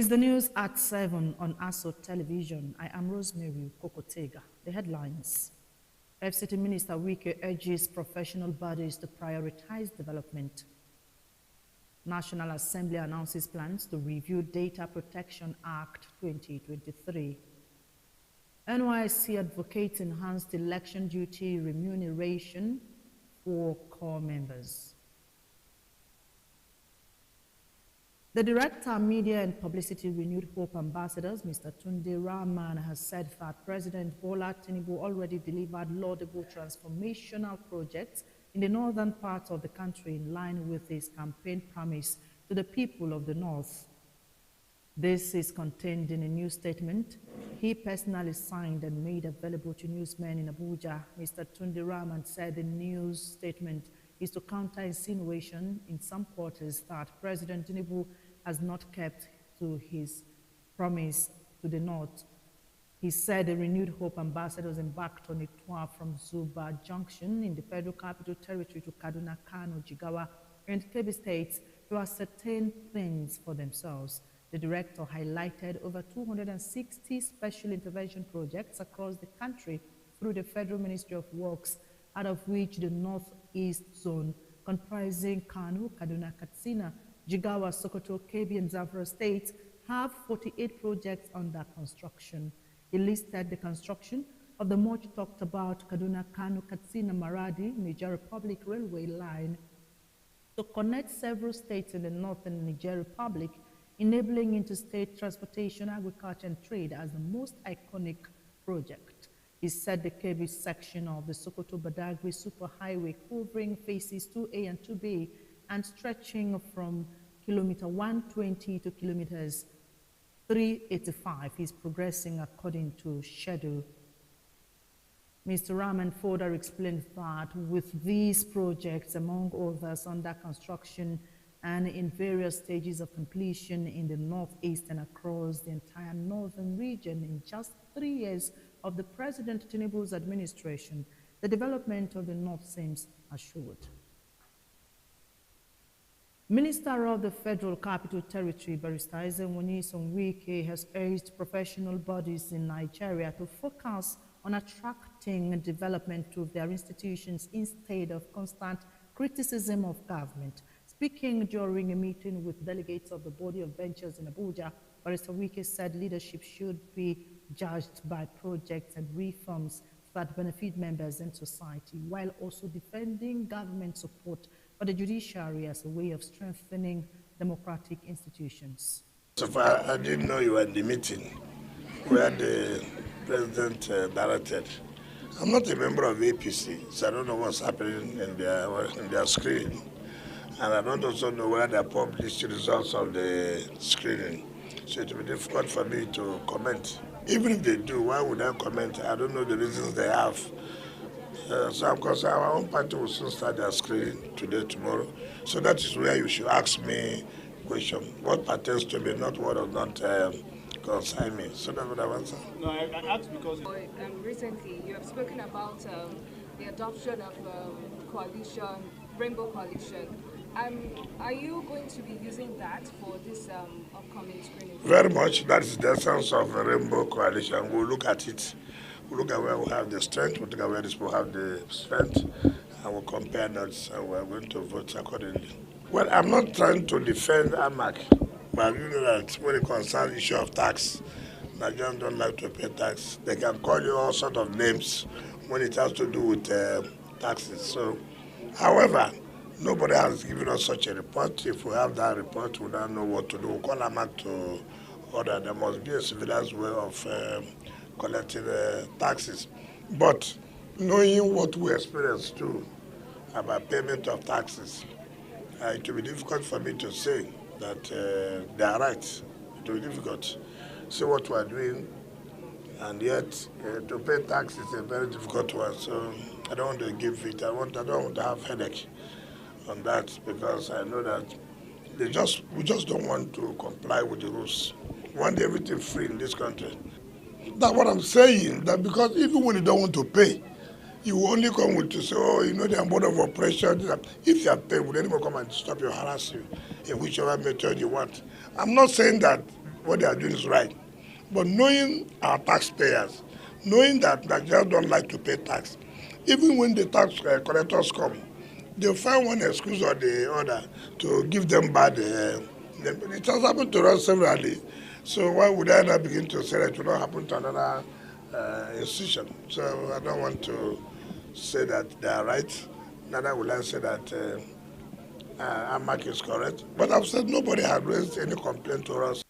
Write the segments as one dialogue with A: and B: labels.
A: It's the news at 7 on ASO Television. I am Rosemary Kokotega. The headlines. FCT Minister Wike urges professional bodies to prioritize development. National Assembly announces plans to review Data Protection Act 2023. NYSC advocates enhanced election duty remuneration for corps members. The Director, Media and Publicity Renewed Hope Ambassadors, Mr. Tunde Rahman, has said that President Bola Tinubu already delivered laudable transformational projects in the northern part of the country in line with his campaign promise to the people of the North. This is contained in a new statement he personally signed and made available to newsmen in Abuja. Mr. Tunde Rahman said the news statement is to counter insinuation in some quarters that President Tinubu has not kept to his promise to the North. He said the Renewed Hope ambassadors embarked on a tour from Zuba Junction in the Federal Capital Territory to Kaduna, Kano, Jigawa, and Kebbi states to ascertain things for themselves. The director highlighted over 260 special intervention projects across the country through the Federal Ministry of Works, out of which the Northeast Zone, comprising Kano, Kaduna, Katsina, Jigawa, Sokoto, Kebbi, and Zamfara states, have 48 projects under construction. He listed the construction of the much talked about Kaduna, Kano, Katsina, Maradi, Niger Republic Railway line to connect several states in the northern Niger Republic, enabling interstate transportation, agriculture, and trade as the most iconic project. He said the Kebbi section of the Sokoto-Badagry Superhighway, covering phases 2A and 2B and stretching from kilometer 120 to kilometers 385, is progressing according to schedule. Mr. Rahman further explained that with these projects, among others under construction and in various stages of completion in the Northeast and across the entire northern region, in just 3 years of the President Tinubu's administration, the development of the North seems assured. Minister of the Federal Capital Territory, Barrister Nyesom Wike, has urged professional bodies in Nigeria to focus on attracting development to their institutions instead of constant criticism of government. Speaking during a meeting with delegates of the Body of Ventures in Abuja, Barrister Wike said leadership should be judged by projects and reforms that benefit members and society, while also defending government support for the judiciary as a way of strengthening democratic institutions.
B: So far, I didn't know you were in the meeting where the president directed. I'm not a member of APC, so I don't know what's happening in their screening. And I don't also know whether they published the results of the screening. So it will be difficult for me to comment. Even if they do, why would I comment? I don't know the reasons they have. So of course, our own party will soon start their screening today, tomorrow. So that is where you should ask me question. What pertains to me, not what does not concern me. So that's what I answer.
C: No, I asked because
D: recently you have spoken about the adoption of coalition, Rainbow Coalition. Are you going to be using that for this upcoming screening?
B: Very much. That is the essence of a Rainbow Coalition. We'll look at it. We'll look at where we have the strength, we'll look at where these people have the strength, and we'll compare notes, and we're going to vote accordingly. Well, I'm not trying to defend AMAC, but you know that when it concerns the issue of tax, Nigerians don't like to pay tax. They can call you all sorts of names when it has to do with taxes. So, however, nobody has given us such a report. If we have that report, we don't know what to do. We'll call AMAC to order. There must be a civilized way of collecting taxes. But knowing what we experience too about payment of taxes, it will be difficult for me to say that they are right. It will be difficult. See what we are doing, and yet to pay tax is a very difficult one. So I don't want to give it. I don't want to have headache on that, because I know that we just don't want to comply with the rules. We want everything free in this country. That's what I'm saying, that because even when you don't want to pay, you only come with to say, oh, you know, the board of operations. If you are paid, will anyone come and stop you, harass you in whichever method you want? I'm not saying that what they are doing is right. But knowing our taxpayers, knowing that Nigerians don't like to pay tax, even when the tax collectors come, they'll find one excuse or the other to give them bad. It has happened to us severally. So why would I not begin to say that it will not happen to another institution? So I don't want to say that they are right. Neither will I say that AMAC is correct. But I've said nobody has raised any complaint to us.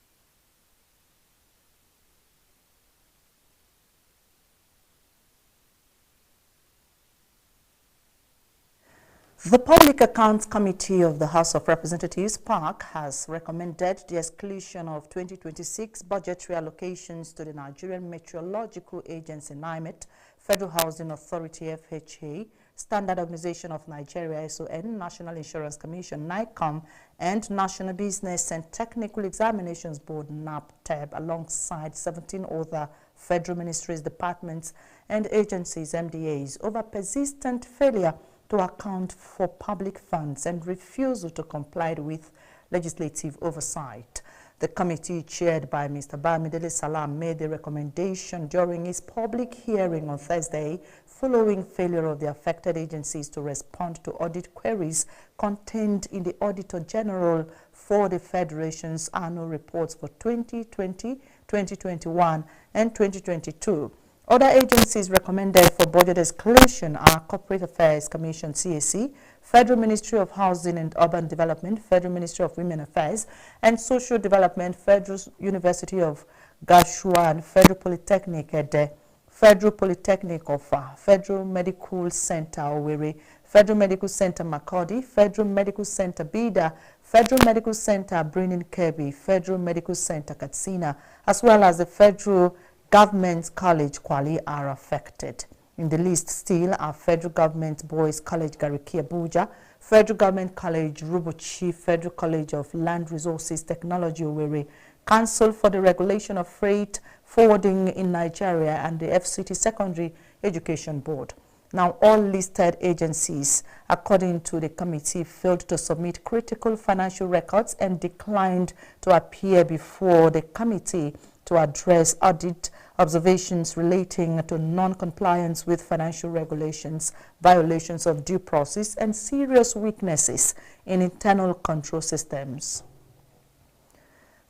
A: The Public Accounts Committee of the House of Representatives, PAC, has recommended the exclusion of 2026 budgetary allocations to the Nigerian Meteorological Agency, NIMET, Federal Housing Authority, FHA, Standard Organization of Nigeria, SON, National Insurance Commission, NICOM, and National Business and Technical Examinations Board, NAPTEB, alongside 17 other federal ministries, departments, and agencies, MDAs, over persistent failure to account for public funds and refusal to comply with legislative oversight. The committee, chaired by Mr. Bamidele Salam, made the recommendation during its public hearing on Thursday, following failure of the affected agencies to respond to audit queries contained in the Auditor General for the Federation's annual reports for 2020, 2021, and 2022. Other agencies recommended for budget exclusion are Corporate Affairs Commission, CAC, Federal Ministry of Housing and Urban Development, Federal Ministry of Women Affairs and Social Development, Federal University of Gashua, Federal Polytechnic Ede, Federal Polytechnic Ofa, Federal Medical Center Owerri, Federal Medical Center Makurdi, Federal Medical Center Bida, Federal Medical Center Birnin Kebbi, Federal Medical Center Katsina, as well as the Federal Government College Kwali are affected. In the list still are Federal Government Boys College Gariki Abuja, Federal Government College Rubuchi, Federal College of Land Resources Technology Owerri, Council for the Regulation of Freight Forwarding in Nigeria, and the FCT Secondary Education Board. Now, all listed agencies, according to the committee, failed to submit critical financial records and declined to appear before the committee to address audit observations relating to non-compliance with financial regulations, violations of due process, and serious weaknesses in internal control systems.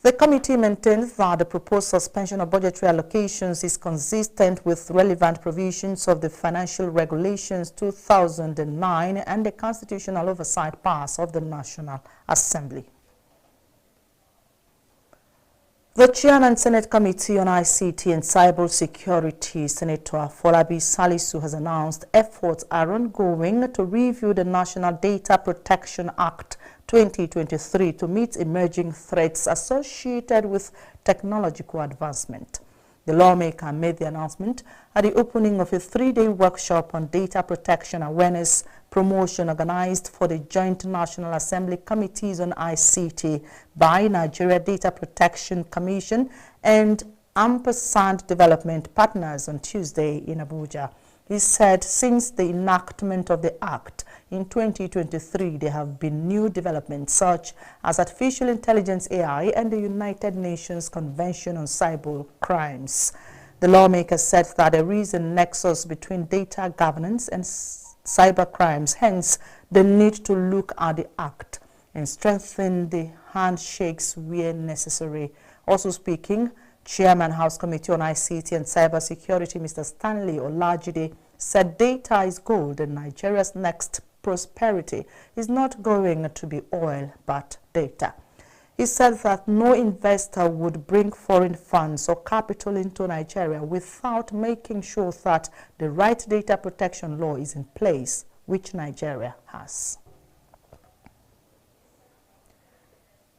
A: The committee maintains that the proposed suspension of budgetary allocations is consistent with relevant provisions of the Financial Regulations 2009 and the constitutional oversight powers of the National Assembly. The Chairman Senate Committee on ICT and Cyber Security, Senator Folabi Salisu, has announced efforts are ongoing to review the National Data Protection Act 2023 to meet emerging threats associated with technological advancement. The lawmaker made the announcement at the opening of a 3-day workshop on data protection awareness promotion organized for the Joint National Assembly Committees on ICT by Nigeria Data Protection Commission and Ampersand Development Partners on Tuesday in Abuja. He said since the enactment of the Act in 2023, there have been new developments such as artificial intelligence AI and the United Nations Convention on Cyber Crimes. The lawmaker said that there is a nexus between data governance and cyber crimes, hence the need to look at the Act and strengthen the handshakes where necessary. Also speaking, Chairman House Committee on ICT and Cyber Security, Mr. Stanley Olajide, said data is gold and Nigeria's next prosperity is not going to be oil but data. He said that no investor would bring foreign funds or capital into Nigeria without making sure that the right data protection law is in place, which Nigeria has.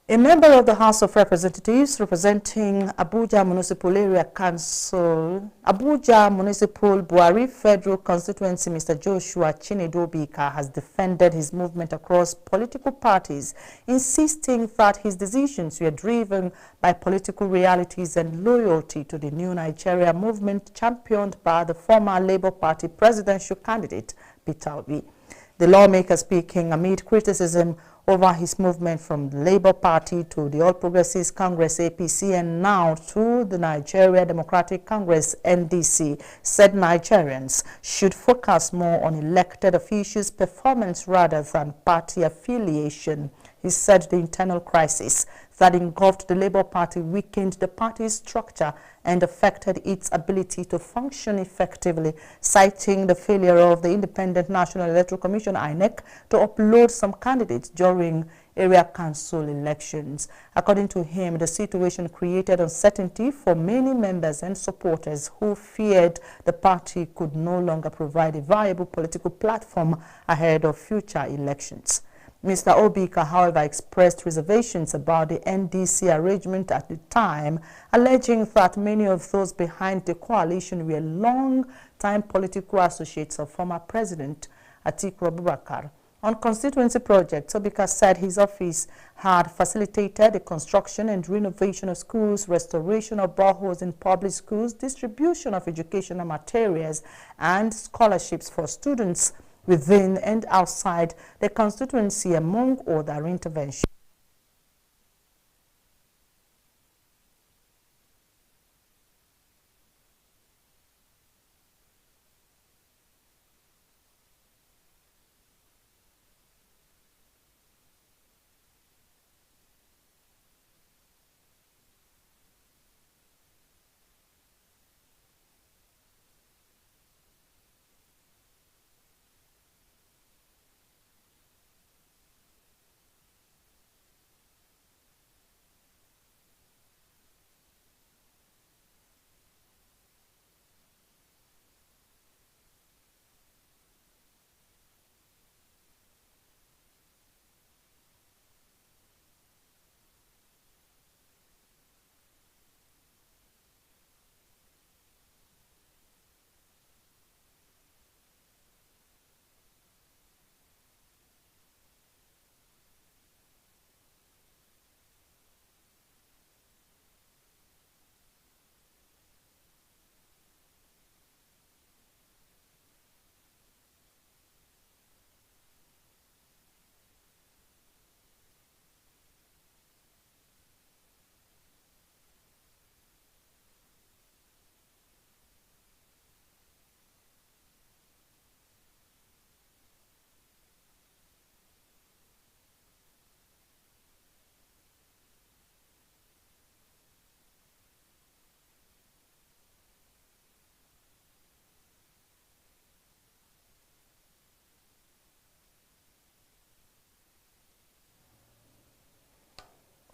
A: A member of the House of Representatives representing Abuja Municipal Area Council, Abuja Municipal Buhari Federal Constituency, Mr. Joshua Chinedu-Obika, has defended his movement across political parties, insisting that his decisions were driven by political realities and loyalty to the New Nigeria movement championed by the former Labour Party presidential candidate, Peter Obi.
C: The lawmaker speaking amid criticism over his movement from the Labour Party to the All Progressives Congress APC and now to the Nigeria Democratic Congress NDC, said Nigerians should focus more on elected officials' performance rather than party affiliation. He said the internal crisis that engulfed the Labour Party weakened the party's structure and affected its ability to function effectively, citing the failure of the Independent National Electoral Commission (INEC) to upload some candidates during area council elections. According to him, the situation created uncertainty for many members and supporters who feared the party could no longer provide a viable political platform ahead of future elections. Mr. Obika, however, expressed reservations about the NDC arrangement at the time, alleging that many of those behind the coalition were long-time political associates of former President Atiku Abubakar. On constituency projects, Obika said his office had facilitated the construction and renovation of schools, restoration of boreholes in public schools, distribution of educational materials, and scholarships for students within and outside the constituency, among other interventions.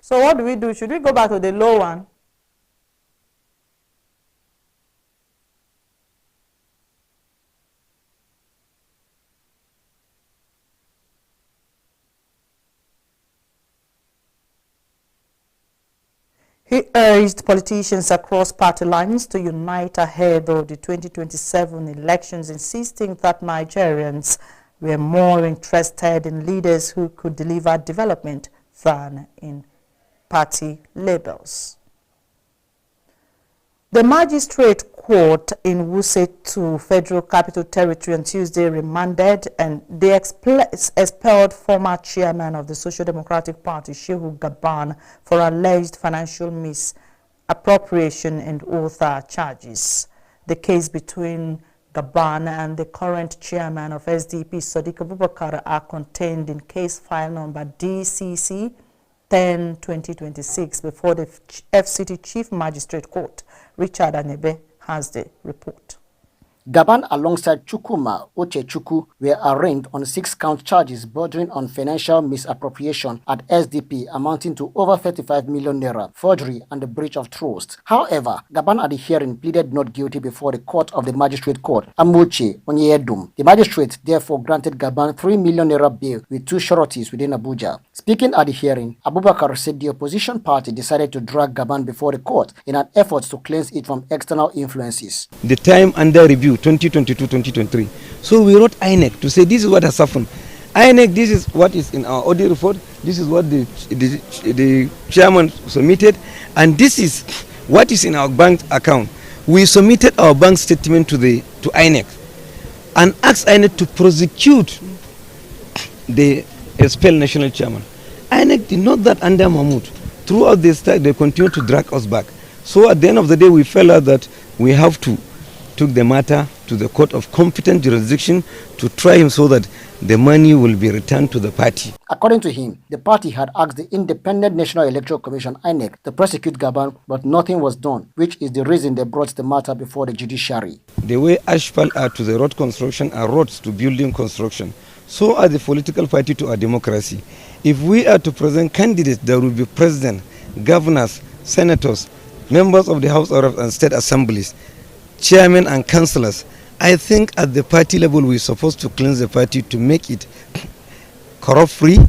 C: So what do we do? Should we go back to the low one? He urged politicians across party lines to unite ahead of the 2027 elections, insisting that Nigerians were more interested in leaders who could deliver development than in party labels. The Magistrate Court in Wuse 2 Federal Capital Territory on Tuesday remanded and they expelled former chairman of the Social Democratic Party, Shehu Gaban, for alleged financial misappropriation and other charges. The case between Gaban and the current chairman of SDP, Sadiq Abubakar, are contained in case file number DCC 10/2026 before the FCT Chief Magistrate Court. Richard Anebe has the report.
E: Gaban alongside Chukuma Ochechukwu were arraigned on 6-count charges bordering on financial misappropriation at SDP amounting to over 35 million naira, forgery and the breach of trust. However, Gaban at the hearing pleaded not guilty before the court of the Magistrate Court, Amuche Onyedum. The magistrate therefore granted Gaban 3 million naira bail with 2 sureties within Abuja. Speaking at the hearing, Abubakar said the opposition party decided to drag Gaban before the court in an effort to cleanse it from external influences.
F: The time under review 2022-2023. So we wrote INEC to say this is what has happened. INEC, this is what is in our audit report, this is what the chairman submitted, and this is what is in our bank account. We submitted our bank statement to INEC and asked INEC to prosecute they expel national chairman. INEC did not that under Mahmoud. Throughout this time, they continue to drag us back. So at the end of the day, we felt out that we have to take the matter to the court of competent jurisdiction to try him so that the money will be returned to the party.
E: According to him, the party had asked the Independent National Electoral Commission (INEC) to prosecute Gaban, but nothing was done, which is the reason they brought the matter before the judiciary.
F: The way asphalt are to the road construction and roads to building construction, so are the political party to our democracy. If we are to present candidates, there will be president, governors, senators, members of the House of Reps and state assemblies, chairmen and councillors. I think at the party level we're supposed to cleanse the party to make it corrupt-free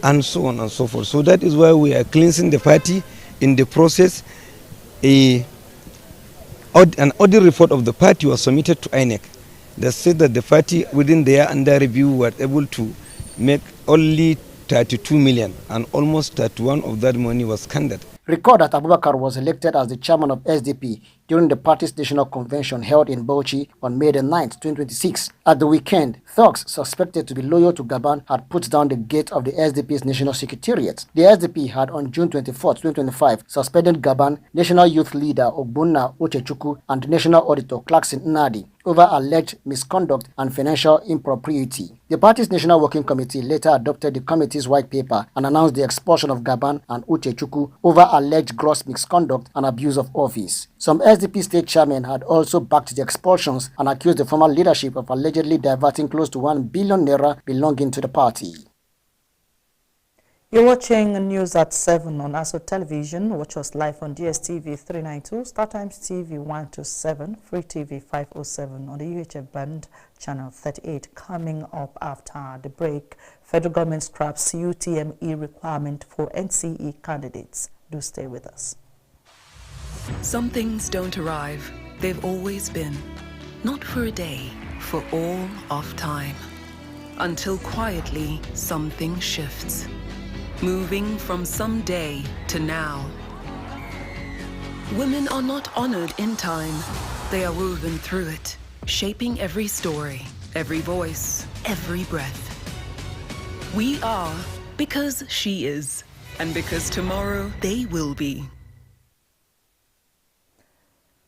F: and so on and so forth. So that is why we are cleansing the party. In the process, an audit report of the party was submitted to INEC that said that the party within their under review were able to make only 32 million and almost 31 of that money was squandered.
E: Recall that Abubakar was elected as the chairman of SDP during the party's national convention held in Bauchi on May 9, 2026. At the weekend, thugs suspected to be loyal to Gaban had put down the gate of the SDP's national secretariat. The SDP had on June 24, 2025 suspended Gaban, national youth leader Ogbonna Uchechukwu, and national auditor Clarkson Nnadi over alleged misconduct and financial impropriety. The party's National Working Committee later adopted the committee's white paper and announced the expulsion of Gaban and Uchechukwu over alleged gross misconduct and abuse of office. Some SDP state chairmen had also backed the expulsions and accused the former leadership of allegedly diverting close to 1 billion naira belonging to the party.
C: You're watching News at 7 on ASO Television. Watch us live on DSTV 392, StarTimes TV 127, Free TV 507 on the UHF band, channel 38. Coming up after the break, federal government scraps UTME requirement for NCE candidates. Do stay with us.
G: Some things don't arrive. They've always been. Not for a day, for all of time. Until quietly something shifts. Moving from someday to now. Women are not honored in time. They are woven through it, shaping every story, every voice, every breath. We are because she is, and because tomorrow they will be.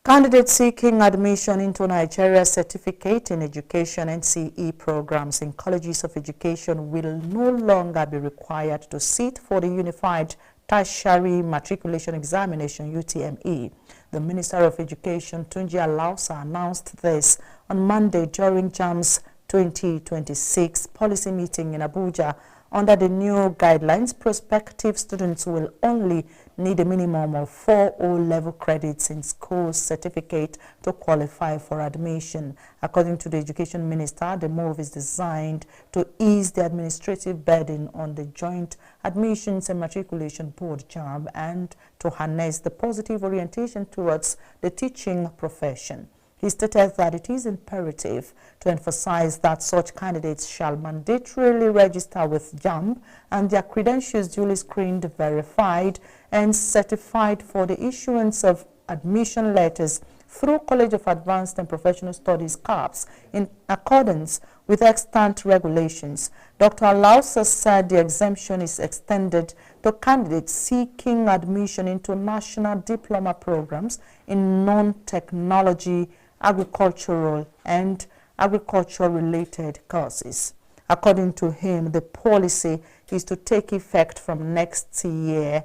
C: Candidates seeking admission into Nigeria's Certificate in Education NCE programs in colleges of education will no longer be required to sit for the Unified Tertiary Matriculation Examination UTME. The Minister of Education, Tunji Alausa, announced this on Monday during JAMB's 2026 policy meeting in Abuja. Under the new guidelines, prospective students will only need a minimum of 4 O-level credits in school certificate to qualify for admission. According to the Education Minister, the move is designed to ease the administrative burden on the Joint Admissions and Matriculation Board JAMB and to harness the positive orientation towards the teaching profession. He stated that it is imperative to emphasize that such candidates shall mandatorily register with JAMB and their credentials duly screened, verified, and certified for the issuance of admission letters through College of Advanced and Professional Studies (CAPS) in accordance with extant regulations. Dr. Alausa said the exemption is extended to candidates seeking admission into national diploma programs in non-technology, agricultural and agriculture-related courses. According to him, the policy is to take effect from next year.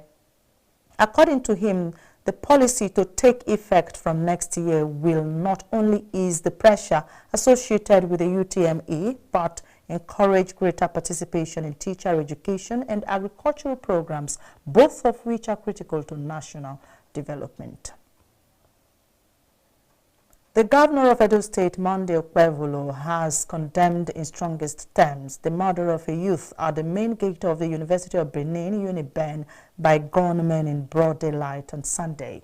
C: According to him, the policy to take effect from next year will not only ease the pressure associated with the UTME, but encourage greater participation in teacher education and agricultural programs, both of which are critical to national development. The governor of Edo State, Monday Okpebholo, has condemned in strongest terms the murder of a youth at the main gate of the University of Benin, UNIBEN, by gunmen in broad daylight on Sunday.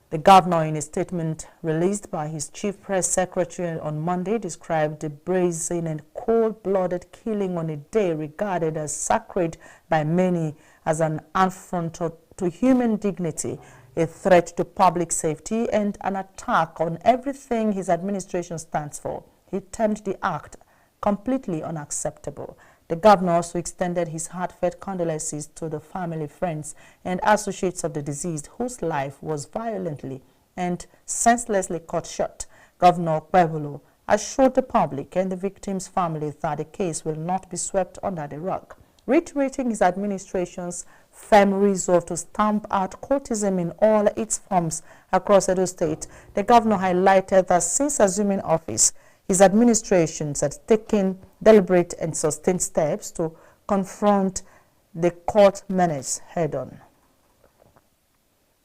C: The governor, in a statement released by his chief press secretary on Monday, described the brazen and cold-blooded killing on a day regarded as sacred by many as an affront to human dignity, a threat to public safety, and an attack on everything his administration stands for. He termed the act completely unacceptable. The governor also extended his heartfelt condolences to the family, friends, and associates of the deceased whose life was violently and senselessly cut short. Governor Okpebholo assured the public and the victims' families that the case will not be swept under the rug. Reiterating his administration's firm resolve to stamp out cultism in all its forms across Edo State, the governor highlighted that since assuming office, his administration has taken deliberate and sustained steps to confront the court menace head-on.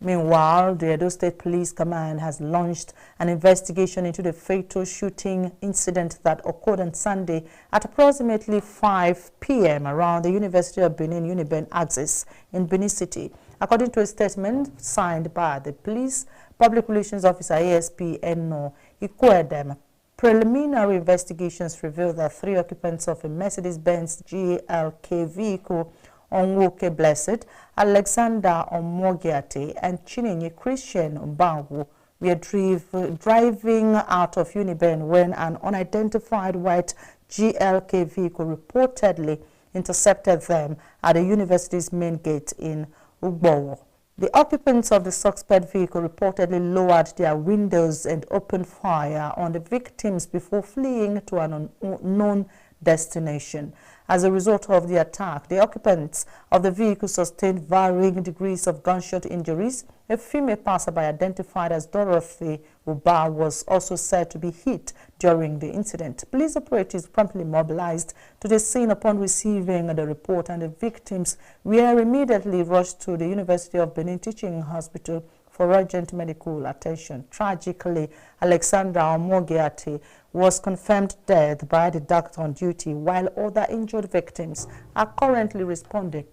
C: Meanwhile, the Edo State Police Command has launched an investigation into the fatal shooting incident that occurred on Sunday at approximately 5 p.m. around the University of Benin Uniben Axis in Benin City. According to a statement signed by the Police Public Relations Officer ASP Eno Ikwedem, preliminary investigations revealed that 3 occupants of a Mercedes-Benz GLK vehicle, Onwoke Blessed, Alexander Omogiate, and Chinenye Christian Mbangu were driving out of Uniben when an unidentified white GLK vehicle reportedly intercepted them at the university's main gate in Ugbowo. The occupants of the suspect vehicle reportedly lowered their windows and opened fire on the victims before fleeing to an unknown destination. As a result of the attack, the occupants of the vehicle sustained varying degrees of gunshot injuries. A female passerby identified as Dorothy Uba was also said to be hit during the incident. Police operatives promptly mobilized to the scene upon receiving the report, and the victims were immediately rushed to the University of Benin Teaching Hospital for urgent medical attention. Tragically, Alexander Omogiate was confirmed dead by the doctor on duty, while other injured victims are currently responding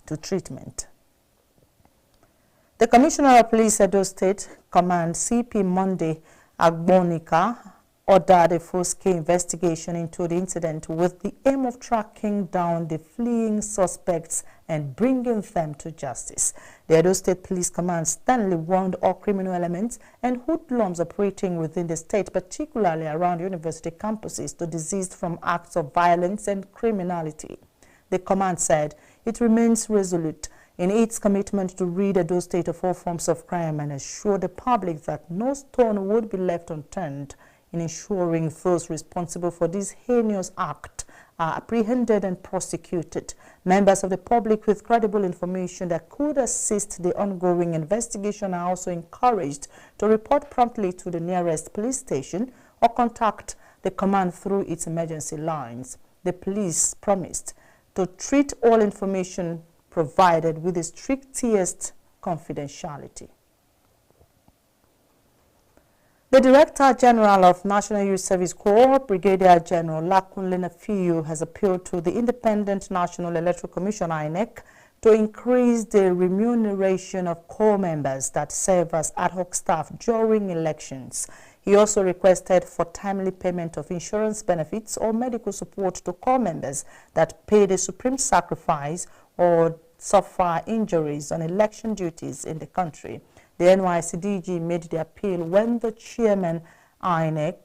C: to treatment. The Commissioner of Police Edo State Command CP Monday Agbonika ordered a full-scale investigation into the incident with the aim of tracking down the fleeing suspects and bringing them to justice. The Edo State Police Command sternly warned all criminal elements and hoodlums operating within the state, particularly around university campuses, to desist from acts of violence and criminality. The command said it remains resolute in its commitment to rid Edo State of all forms of crime and assure the public that no stone would be left unturned in ensuring those responsible for this heinous act are apprehended and prosecuted. Members of the public with credible information that could assist the ongoing investigation are also encouraged to report promptly to the nearest police station or contact the command through its emergency lines. The police promised to treat all information provided with the strictest confidentiality. The Director General of National Youth Service Corps, Brigadier General Lakunle Nafiu, has appealed to the Independent National Electoral Commission, INEC, to increase the remuneration of corps members that serve as ad hoc staff during elections. He also requested for timely payment of insurance benefits or medical support to corps members that pay the supreme sacrifice or suffer injuries on election duties in the country. The NYCDG made the appeal when the chairman, INEC,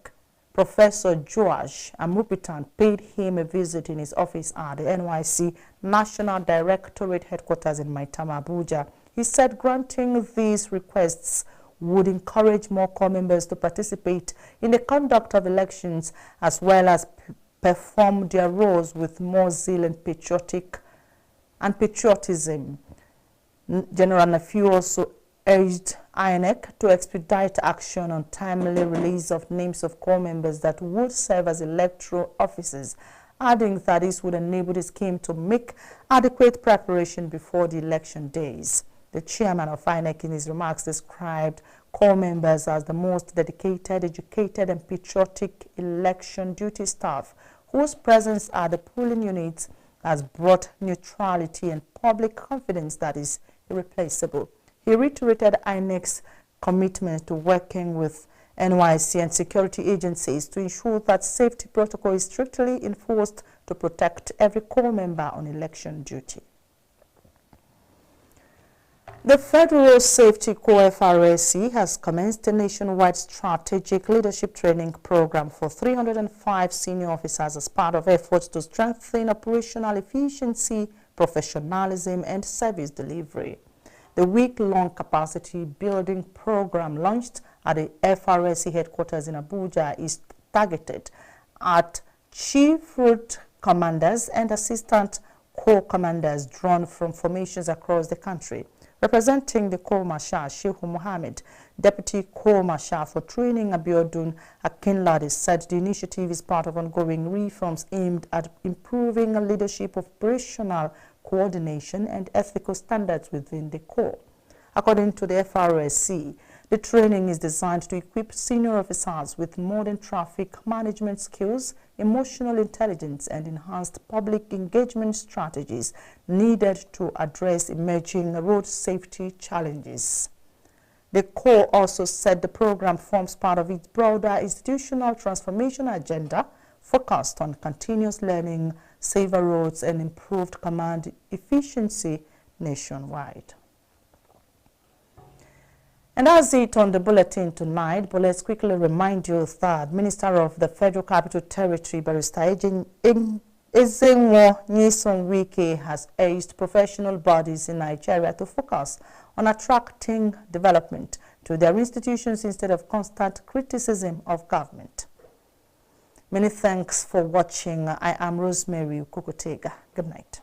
C: Professor Joash Amupitan, paid him a visit in his office at the NYC National Directorate headquarters in Maitama, Abuja. He said granting these requests would encourage more corps members to participate in the conduct of elections as well as perform their roles with more zeal and patriotism. General Nafiu also urged INEC to expedite action on timely release of names of corps members that would serve as electoral officers, adding that this would enable the scheme to make adequate preparation before the election days. The chairman of INEC in his remarks described corps members as the most dedicated, educated, and patriotic election duty staff whose presence at the polling units has brought neutrality and public confidence that is irreplaceable. He reiterated INEC's commitment to working with NYC and security agencies to ensure that safety protocol is strictly enforced to protect every corps member on election duty. The Federal Safety Corps FRSC has commenced a nationwide strategic leadership training program for 305 senior officers as part of efforts to strengthen operational efficiency, professionalism, and service delivery. The week-long capacity building program launched at the FRSC headquarters in Abuja is targeted at chief route commanders and assistant corps commanders drawn from formations across the country. Representing the Corps Marshal Shehu Mohammed, Deputy Corps Marshal for Training Abiodun Akinlade said the initiative is part of ongoing reforms aimed at improving leadership, operational coordination, and ethical standards within the Corps. According to the FRSC, the training is designed to equip senior officers with modern traffic management skills, emotional intelligence, and enhanced public engagement strategies needed to address emerging road safety challenges. The Corps also said the program forms part of its broader institutional transformation agenda focused on continuous learning, safer roads, and improved command efficiency nationwide. And that's it on the bulletin tonight, but let's quickly remind you that Minister of the Federal Capital Territory, Barrister Ezenwo Nyesom Wike, has urged professional bodies in Nigeria to focus on attracting development to their institutions instead of constant criticism of government. Many thanks for watching. I am Rosemary Kukutega. Good night.